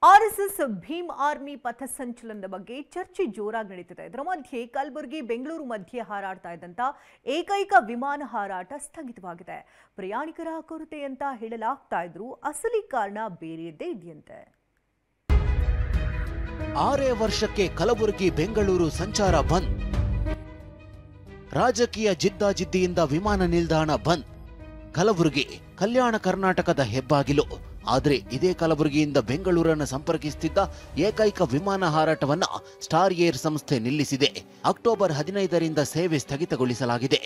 RSS Bhim army ಪಥಸಂಚಲನದ ಬಗ್ಗೆ ಚರ್ಚೆ ಜೋರಾಗಿ ನಡೀತಿದೆ. ಇದರ ಮಧ್ಯೆ ಕಲಬುರಗಿ ಬೆಂಗಳೂರು ಮಧ್ಯೆ ಹಾರಾಡ್ತಾ ಇದ್ದಂತ ಏಕೈಕ ವಿಮಾನ ಹಾರಾಟ ಸ್ಥಗಿತವಾಗಿದೆ. ಪ್ರಯಾಣಿಕರ ಕೊರತೆ ಅಂತ ಹೇಳಲಾಗ್ತಾ ಇದ್ರು, ಅಸಲಿ ಕಾರಣ ಬೇರೆಯದ್ದೇ ಇದೆಯಂತೆ. 6 ವರ್ಷಕ್ಕೆ ಕಲಬುರಗಿ ಬೆಂಗಳೂರು ಸಂಚಾರ ಬಂದ್. ರಾಜಕೀಯ ಜಿದ್ದಾಜಿದ್ದಿಯಿಂದ ವಿಮಾನ ನಿಲ್ದಾಣ ಬಂದ್. ಕಲಬುರಗಿ ಕಲ್ಯಾಣ ಕರ್ನಾಟಕದ ಹೆಬ್ಬಾಗಿಲು. ಆದರೆ ಇದೇ ಕಲಬುರಗಿಯಿಂದ ಬೆಂಗಳೂರನ್ನು ಸಂಪರ್ಕಿಸುತ್ತಿದ್ದ ಏಕೈಕ ವಿಮಾನ ಹಾರಾಟವನ್ನ ಸ್ಟಾರ್ ಏರ್ ಸಂಸ್ಥೆ ನಿಲ್ಲಿಸಿದೆ. ಅಕ್ಟೋಬರ್ 15ರಿಂದ ಸೇವೆ ಸ್ಥಗಿತಗೊಳಿಸಲಾಗಿದೆ.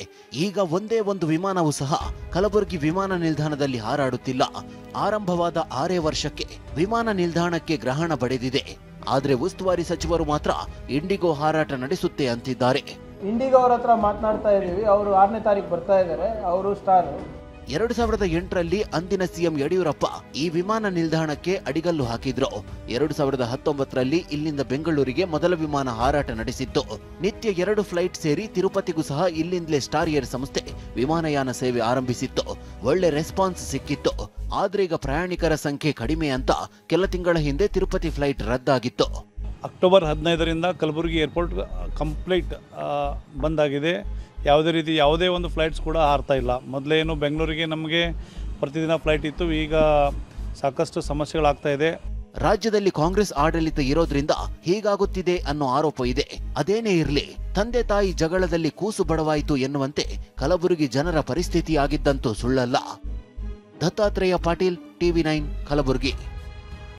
ಈಗ ಒಂದೇ ಒಂದು ವಿಮಾನವೂ ಸಹ ಕಲಬುರಗಿ ವಿಮಾನ ನಿಲ್ದಾಣದಲ್ಲಿ ಹಾರಾಡುತ್ತಿಲ್ಲ. ಆರಂಭವಾದ 6 ವರ್ಷಕ್ಕೆ ವಿಮಾನ ನಿಲ್ದಾಣಕ್ಕೆ ಗ್ರಹಣ ಬಡಿದಿದೆ. ಆದರೆ ಉಸ್ತುವಾರಿ ಸಚಿವರು ಮಾತ್ರ ಇಂಡಿಗೋ ಹಾರಾಟ ನಡೆಸುತ್ತೆ ಅಂತಿದ್ದಾರೆ. ಇಂಡಿಗೋ ಅವರ ಹತ್ರ ಮಾತನಾಡ್ತಾ ಇದ್ದೀವಿ. ಅವರು 6ನೇ ತಾರೀಕು ಬರ್ತಾ ಇದ್ದಾರೆ. ಅವರು ಸ್ಟಾರ್ 2008ರಲ್ಲಿ ಅಂದಿನ ಸಿಎಂ ಯಡಿಯೂರಪ್ಪ ಈ ವಿಮಾನ ನಿಲ್ದಾಣಕ್ಕೆ ಅಡಿಗಲ್ಲು ಹಾಕಿದ್ರು. 2019ರಲ್ಲಿ ಇಲ್ಲಿಂದ ಬೆಂಗಳೂರಿಗೆ ಮೊದಲ ವಿಮಾನ ಹಾರಾಟ ನಡೆಸಿತ್ತು. ನಿತ್ಯ 2 ಫ್ಲೈಟ್ ಸೇರಿ ತಿರುಪತಿಗೂ ಸಹ ಇಲ್ಲಿಂದಲೇ ಸ್ಟಾರ್ ಏರ್ ಸಂಸ್ಥೆ ವಿಮಾನಯಾನ ಸೇವೆ ಆರಂಭಿಸಿತ್ತು. ಒಳ್ಳೆ ರೆಸ್ಪಾನ್ಸ್ ಸಿಕ್ಕಿತ್ತು. ಆದ್ರೆ ಈಗ ಪ್ರಯಾಣಿಕರ ಸಂಖ್ಯೆ ಕಡಿಮೆ ಅಂತ ಕೆಲ ತಿಂಗಳ ಹಿಂದೆ ತಿರುಪತಿ ಫ್ಲೈಟ್ ರದ್ದಾಗಿತ್ತು. ಅಕ್ಟೋಬರ್ 15ರಿಂದ ಕಲಬುರಗಿ ಏರ್ಪೋರ್ಟ್ ಕಂಪ್ಲೀಟ್ ಬಂದಾಗಿದೆ. ಯಾವುದೇ ಒಂದು ಫ್ಲೈಟ್ಸ್ ಕೂಡ ಹಾರ್ತಾ ಇಲ್ಲ. ಮೊದಲೇನು ಬೆಂಗಳೂರಿಗೆ ನಮಗೆ ಪ್ರತಿದಿನ ಫ್ಲೈಟ್ ಇತ್ತು. ಈಗ ಸಾಕಷ್ಟು ಸಮಸ್ಯೆಗಳಾಗ್ತಾ ಇದೆ. ರಾಜ್ಯದಲ್ಲಿ ಕಾಂಗ್ರೆಸ್ ಆಡಳಿತ ಇರೋದ್ರಿಂದ ಹೀಗಾಗುತ್ತಿದೆ ಅನ್ನೋ ಆರೋಪ ಇದೆ. ಅದೇನೇ ಇರಲಿ, ತಂದೆ ತಾಯಿ ಜಗಳದಲ್ಲಿ ಕೂಸು ಬಡವಾಯಿತು ಎನ್ನುವಂತೆ ಕಲಬುರಗಿ ಜನರ ಪರಿಸ್ಥಿತಿ ಆಗಿದ್ದಂತೂ ಸುಳ್ಳಲ್ಲ. ದತ್ತಾತ್ರೇಯ ಪಾಟೀಲ್, TV9 ಕಲಬುರಗಿ.